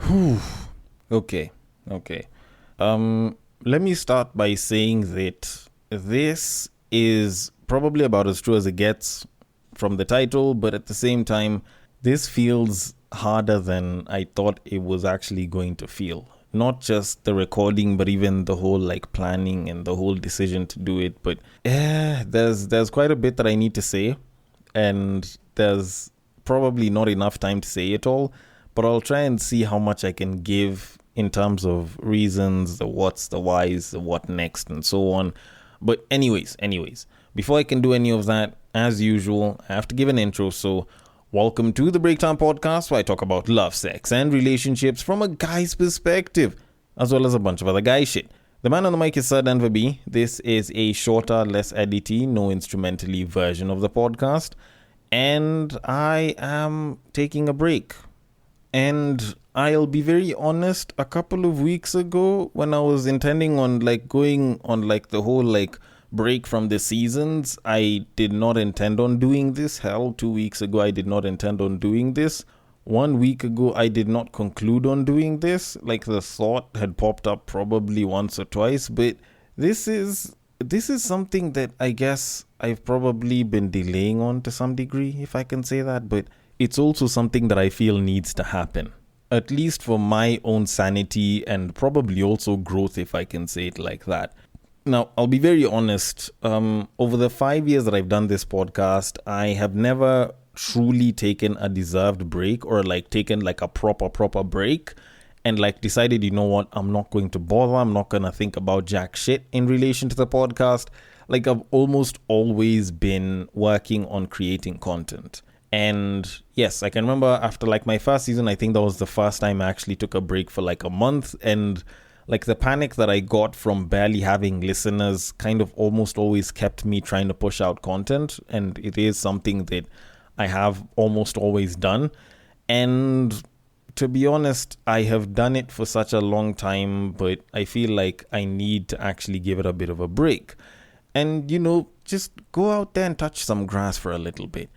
Okay, okay. Let me start by saying that this is probably about as true as it gets from the title, but at the same time, this feels harder than I thought it was actually going to feel. Not just the recording, but even the whole like planning and the whole decision to do it. But there's quite a bit that I need to say, and there's probably not enough time to say it all. But I'll try and see how much I can give in terms of reasons, the what's, the whys, the what next, and so on. But anyways, before I can do any of that, as usual, I have to give an intro. So welcome to the Breakdown Podcast, where I talk about love, sex, and relationships from a guy's perspective, as well as a bunch of other guy shit. The man on the mic is Sir Denver B. This is a shorter, less edity, no instrumentally version of the podcast. And I am taking a break. And I'll be very honest, a couple of weeks ago, when I was intending on going on the whole break from the seasons, I did not intend on doing this. Hell, 2 weeks ago, I did not intend on doing this. 1 week ago, I did not conclude on doing this. The thought had popped up probably once or twice, but this is something that I guess I've probably been delaying on to some degree, if I can say that, but it's also something that I feel needs to happen, at least for my own sanity and probably also growth, if I can say it like that. Now, I'll be very honest. Over the 5 years that I've done this podcast, I have never truly taken a deserved break or taken a proper break and decided, you know what, I'm not going to bother. I'm not going to think about jack shit in relation to the podcast. I've almost always been working on creating content. And yes, I can remember after my first season, I think that was the first time I actually took a break for a month. And the panic that I got from barely having listeners kind of almost always kept me trying to push out content. And it is something that I have almost always done. And to be honest, I have done it for such a long time, but I feel like I need to actually give it a bit of a break. And, just go out there and touch some grass for a little bit.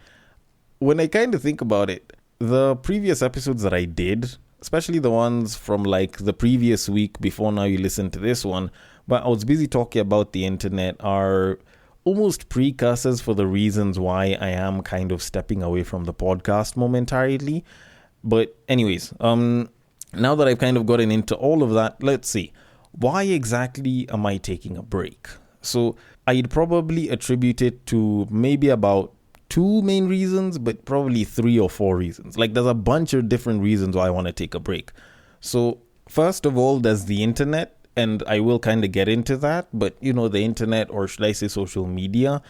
When I kind of think about it, the previous episodes that I did, especially the ones from the previous week before now you listen to this one, but I was busy talking about the internet, are almost precursors for the reasons why I am kind of stepping away from the podcast momentarily. But anyways, now that I've kind of gotten into all of that, let's see. Why exactly am I taking a break? So I'd probably attribute it to maybe about 2 main reasons, but probably 3 or 4 reasons. There's a bunch of different reasons why I want to take a break. So first of all, there's the internet, and I will kind of get into that. But, the internet, or should I say social media,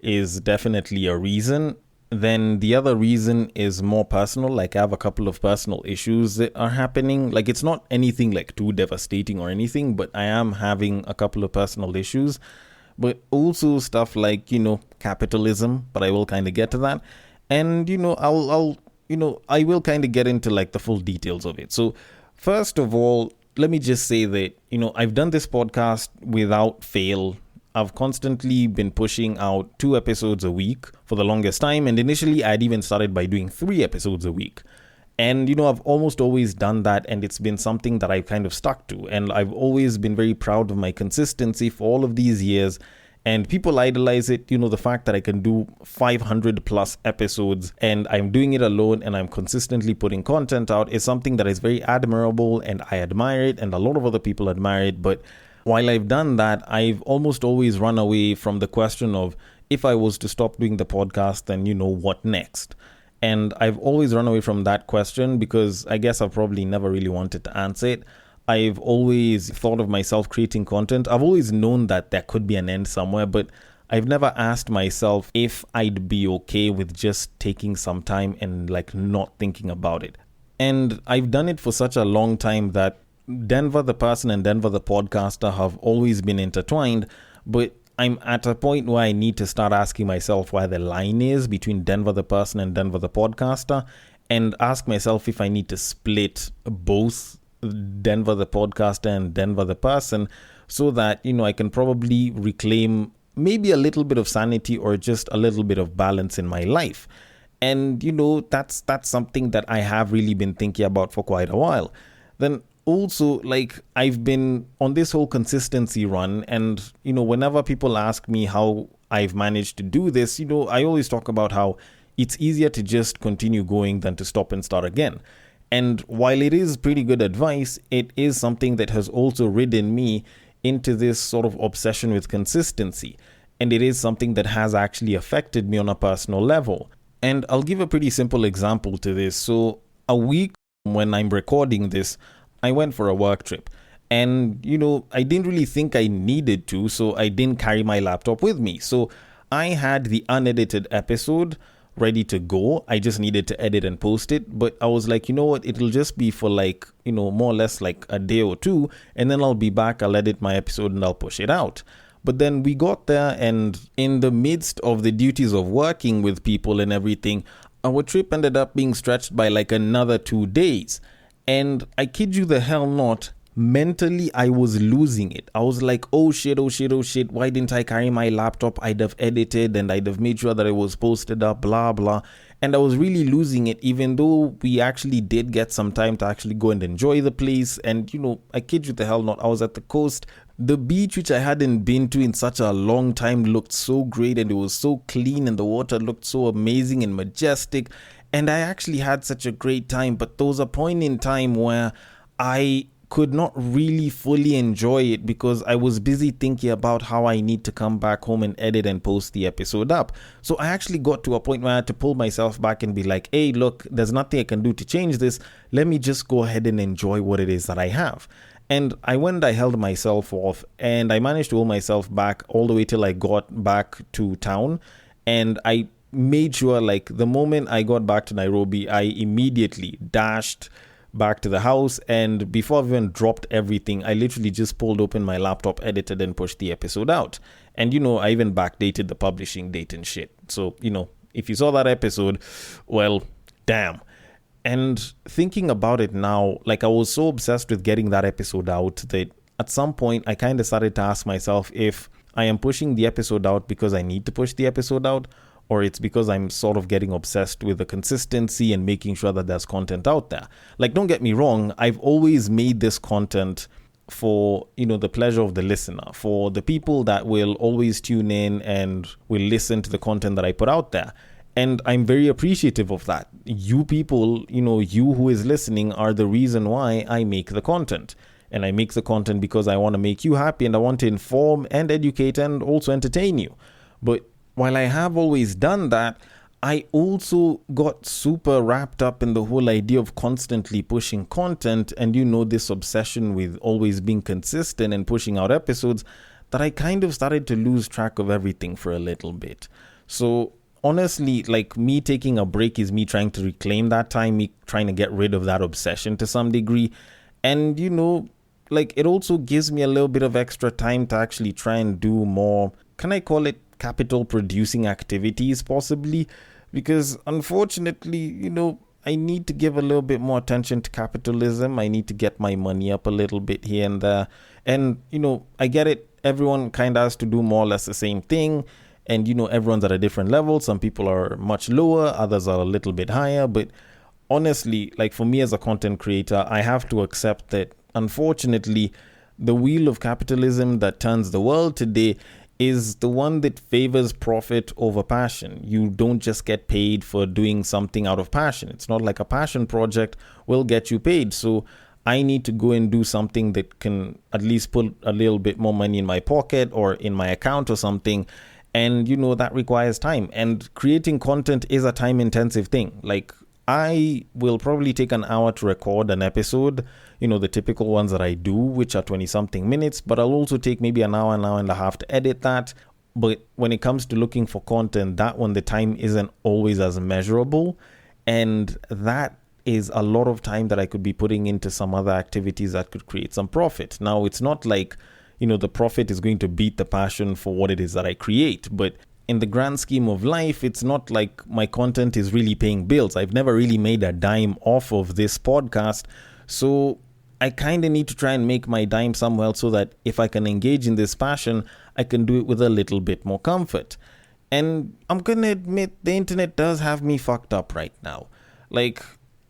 is definitely a reason. Then the other reason is more personal. I have a couple of personal issues that are happening. It's not anything too devastating or anything, but I am having a couple of personal issues. But also stuff capitalism, but I will kind of get to that. And, I will kind of get into the full details of it. So first of all, let me just say that, I've done this podcast without fail. I've constantly been pushing out 2 episodes a week for the longest time. And initially, I'd even started by doing 3 episodes a week. And, I've almost always done that, and it's been something that I've kind of stuck to. And I've always been very proud of my consistency for all of these years. And people idolize it, the fact that I can do 500 plus episodes and I'm doing it alone and I'm consistently putting content out is something that is very admirable, and I admire it, and a lot of other people admire it. But while I've done that, I've almost always run away from the question of, if I was to stop doing the podcast, then, what next? And I've always run away from that question because I guess I've probably never really wanted to answer it. I've always thought of myself creating content. I've always known that there could be an end somewhere, but I've never asked myself if I'd be okay with just taking some time and not thinking about it. And I've done it for such a long time that Denver the person and Denver the podcaster have always been intertwined, but I'm at a point where I need to start asking myself where the line is between Denver the person and Denver the podcaster, and ask myself if I need to split both Denver the podcaster and Denver the person, so that I can probably reclaim maybe a little bit of sanity or just a little bit of balance in my life. And that's something that I have really been thinking about for quite a while. then also, like, I've been on this whole consistency run, and whenever people ask me how I've managed to do this, I always talk about how it's easier to just continue going than to stop and start again. And while it is pretty good advice, it is something that has also ridden me into this sort of obsession with consistency. And it is something that has actually affected me on a personal level. And I'll give a pretty simple example to this. So a week when I'm recording this, I went for a work trip. And, I didn't really think I needed to, so I didn't carry my laptop with me. So I had the unedited episode ready to go. I just needed to edit and post it. But I was like, you know what? It'll just be for like, more or less like a day or two. And then I'll be back. I'll edit my episode and I'll push it out. But then we got there, and in the midst of the duties of working with people and everything, our trip ended up being stretched by like another 2 days. And I kid you the hell not, mentally I was losing it. I was like, oh shit, why didn't I carry my laptop? I'd have edited and I'd have made sure that it was posted up, blah blah. And I was really losing it, even though we actually did get some time to actually go and enjoy the place. And I kid you the hell not, I was at the coast. The beach, which I hadn't been to in such a long time, looked so great, and it was so clean, and the water looked so amazing and majestic. And I actually had such a great time. But there was a point in time where I could not really fully enjoy it because I was busy thinking about how I need to come back home and edit and post the episode up. So I actually got to a point where I had to pull myself back and be like, hey, look, there's nothing I can do to change this. Let me just go ahead and enjoy what it is that I have. And I held myself off, and I managed to hold myself back all the way till I got back to town. And I made sure, like, the moment I got back to Nairobi, I immediately dashed back to the house, and before I even dropped everything, I literally just pulled open my laptop, edited, and pushed the episode out. And I even backdated the publishing date and shit. So if you saw that episode, well, damn. And thinking about it now, like, I was so obsessed with getting that episode out that at some point I kind of started to ask myself if I am pushing the episode out because I need to push the episode out, or it's because I'm sort of getting obsessed with the consistency and making sure that there's content out there. Like, don't get me wrong, I've always made this content for, the pleasure of the listener, for the people that will always tune in and will listen to the content that I put out there. And I'm very appreciative of that. You people, you who is listening are the reason why I make the content. And I make the content because I want to make you happy, and I want to inform and educate and also entertain you. But while I have always done that, I also got super wrapped up in the whole idea of constantly pushing content and, this obsession with always being consistent and pushing out episodes, that I kind of started to lose track of everything for a little bit. So honestly, like, me taking a break is me trying to reclaim that time, me trying to get rid of that obsession to some degree. And, like, it also gives me a little bit of extra time to actually try and do more, can I call it capital producing activities possibly? Because unfortunately, I need to give a little bit more attention to capitalism. I need to get my money up a little bit here and there. And, I get it. Everyone kind of has to do more or less the same thing. And, everyone's at a different level. Some people are much lower, others are a little bit higher. But honestly, like, for me as a content creator, I have to accept that, unfortunately, the wheel of capitalism that turns the world today is the one that favors profit over passion. You don't just get paid for doing something out of passion. It's not like a passion project will get you paid. So I need to go and do something that can at least put a little bit more money in my pocket or in my account or something. And, that requires time. And creating content is a time-intensive thing. Like, I will probably take an hour to record an episode, the typical ones that I do, which are 20-something minutes. But I'll also take maybe an hour and a half to edit that. But when it comes to looking for content, that one, the time isn't always as measurable. And that is a lot of time that I could be putting into some other activities that could create some profit. Now, it's not like the profit is going to beat the passion for what it is that I create. But in the grand scheme of life, it's not like my content is really paying bills. I've never really made a dime off of this podcast. So I kind of need to try and make my dime somewhere so that if I can engage in this passion, I can do it with a little bit more comfort. And I'm going to admit the internet does have me fucked up right now. Like,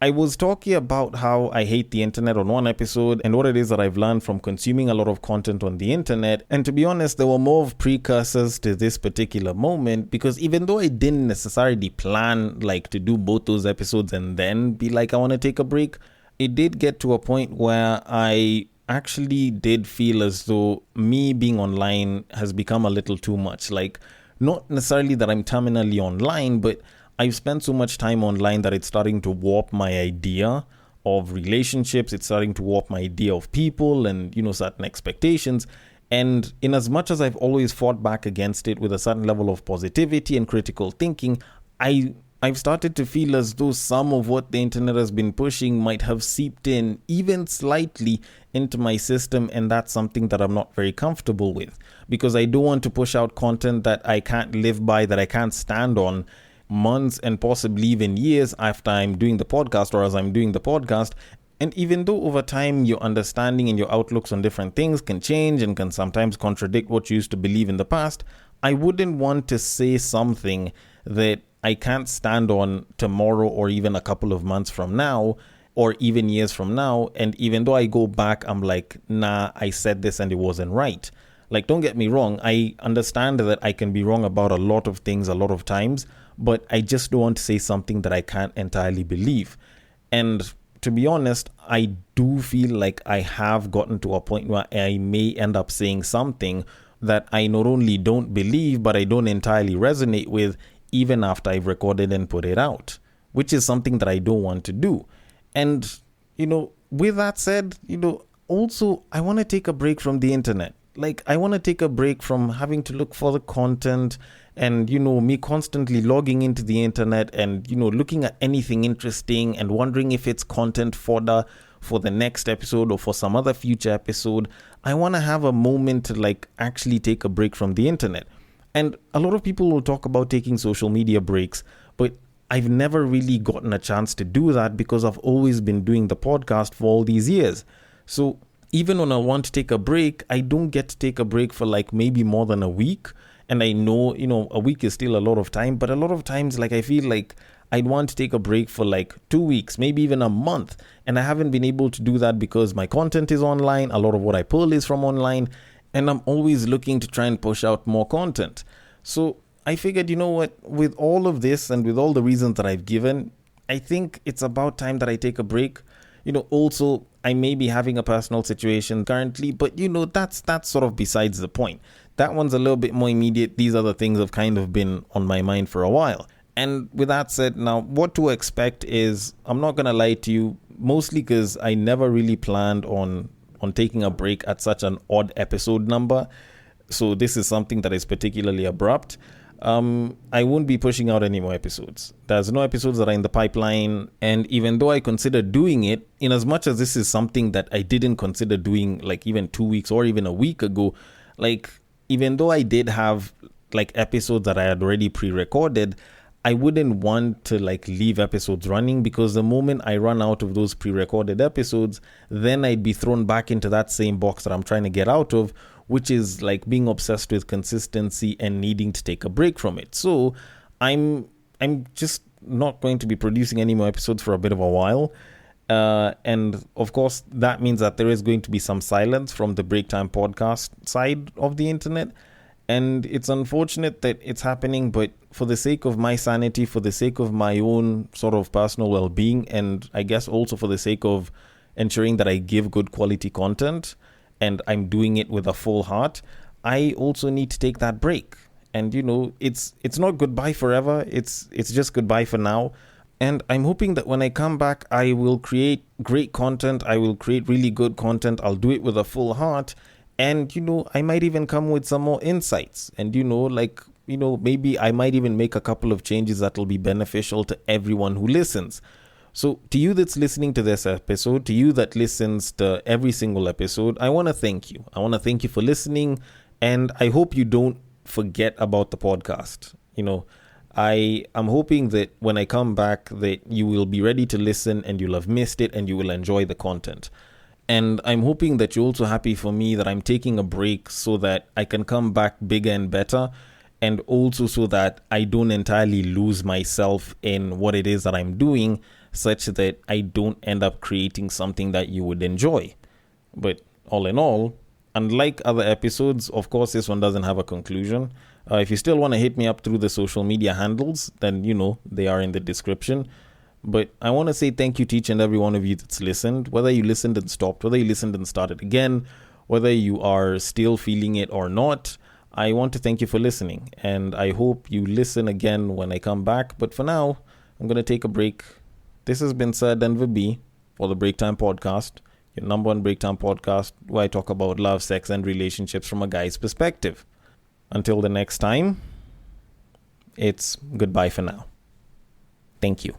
I was talking about how I hate the internet on one episode and what it is that I've learned from consuming a lot of content on the internet. And to be honest, there were more of precursors to this particular moment, because even though I didn't necessarily plan like to do both those episodes and then be like, I want to take a break, it did get to a point where I actually did feel as though me being online has become a little too much. Like, not necessarily that I'm terminally online, but I've spent so much time online that it's starting to warp my idea of relationships. It's starting to warp my idea of people and, certain expectations. And in as much as I've always fought back against it with a certain level of positivity and critical thinking, I've started to feel as though some of what the internet has been pushing might have seeped in even slightly into my system, and that's something that I'm not very comfortable with, because I don't want to push out content that I can't live by, that I can't stand on months and possibly even years after I'm doing the podcast or as I'm doing the podcast. And even though over time your understanding and your outlooks on different things can change and can sometimes contradict what you used to believe in the past, I wouldn't want to say something that I can't stand on tomorrow or even a couple of months from now or even years from now. And even though I go back, I'm like, nah, I said this and it wasn't right. Like, don't get me wrong. I understand that I can be wrong about a lot of things a lot of times, but I just don't want to say something that I can't entirely believe. And to be honest, I do feel like I have gotten to a point where I may end up saying something that I not only don't believe, but I don't entirely resonate with, even after I've recorded and put it out, which is something that I don't want to do. And, with that said, also I want to take a break from the internet. Like, I want to take a break from having to look for the content and, me constantly logging into the internet and, looking at anything interesting and wondering if it's content fodder for the next episode or for some other future episode. I want to have a moment to actually take a break from the internet. And a lot of people will talk about taking social media breaks, but I've never really gotten a chance to do that because I've always been doing the podcast for all these years. So even when I want to take a break, I don't get to take a break for maybe more than a week. And I know, a week is still a lot of time, but a lot of times, I feel like I'd want to take a break for 2 weeks, maybe even a month. And I haven't been able to do that because my content is online. A lot of what I pull is from online. And I'm always looking to try and push out more content. So I figured, with all of this and with all the reasons that I've given, I think it's about time that I take a break. Also, I may be having a personal situation currently, but that's sort of besides the point. That one's a little bit more immediate. These other things have kind of been on my mind for a while. And with that said, now what to expect is, I'm not going to lie to you, mostly because I never really planned on taking a break at such an odd episode number. So this is something that is particularly abrupt. I won't be pushing out any more episodes. There's no episodes that are in the pipeline. And even though I considered doing it, in as much as this is something that I didn't consider doing even 2 weeks or even a week ago, even though I did have episodes that I had already pre-recorded, I wouldn't want to leave episodes running, because the moment I run out of those pre-recorded episodes, then I'd be thrown back into that same box that I'm trying to get out of, which is being obsessed with consistency and needing to take a break from it. So I'm just not going to be producing any more episodes for a bit of a while. And of course, that means that there is going to be some silence from the Break Time podcast side of the internet. And it's unfortunate that it's happening, but for the sake of my sanity, for the sake of my own sort of personal well-being, and I guess also for the sake of ensuring that I give good quality content and I'm doing it with a full heart, I also need to take that break. And it's not goodbye forever. It's just goodbye for now. And I'm hoping that when I come back, I will create great content. I will create really good content. I'll do it with a full heart. And, I might even come with some more insights. And, maybe I might even make a couple of changes that will be beneficial to everyone who listens. So to you that's listening to this episode, to you that listens to every single episode, I want to thank you. I want to thank you for listening. And I hope you don't forget about the podcast. I am hoping that when I come back that you will be ready to listen and you'll have missed it and you will enjoy the content. And I'm hoping that you're also happy for me that I'm taking a break so that I can come back bigger and better, and also so that I don't entirely lose myself in what it is that I'm doing, such that I don't end up creating something that you would enjoy. But all in all, unlike other episodes, of course, this one doesn't have a conclusion. If you still want to hit me up through the social media handles, then, they are in the description. But I want to say thank you to each and every one of you that's listened, whether you listened and stopped, whether you listened and started again, whether you are still feeling it or not. I want to thank you for listening, and I hope you listen again when I come back. But for now, I'm going to take a break. This has been Sir Denver B for the Break Time Podcast, your number one Break Time podcast, where I talk about love, sex, and relationships from a guy's perspective. Until the next time, it's goodbye for now. Thank you.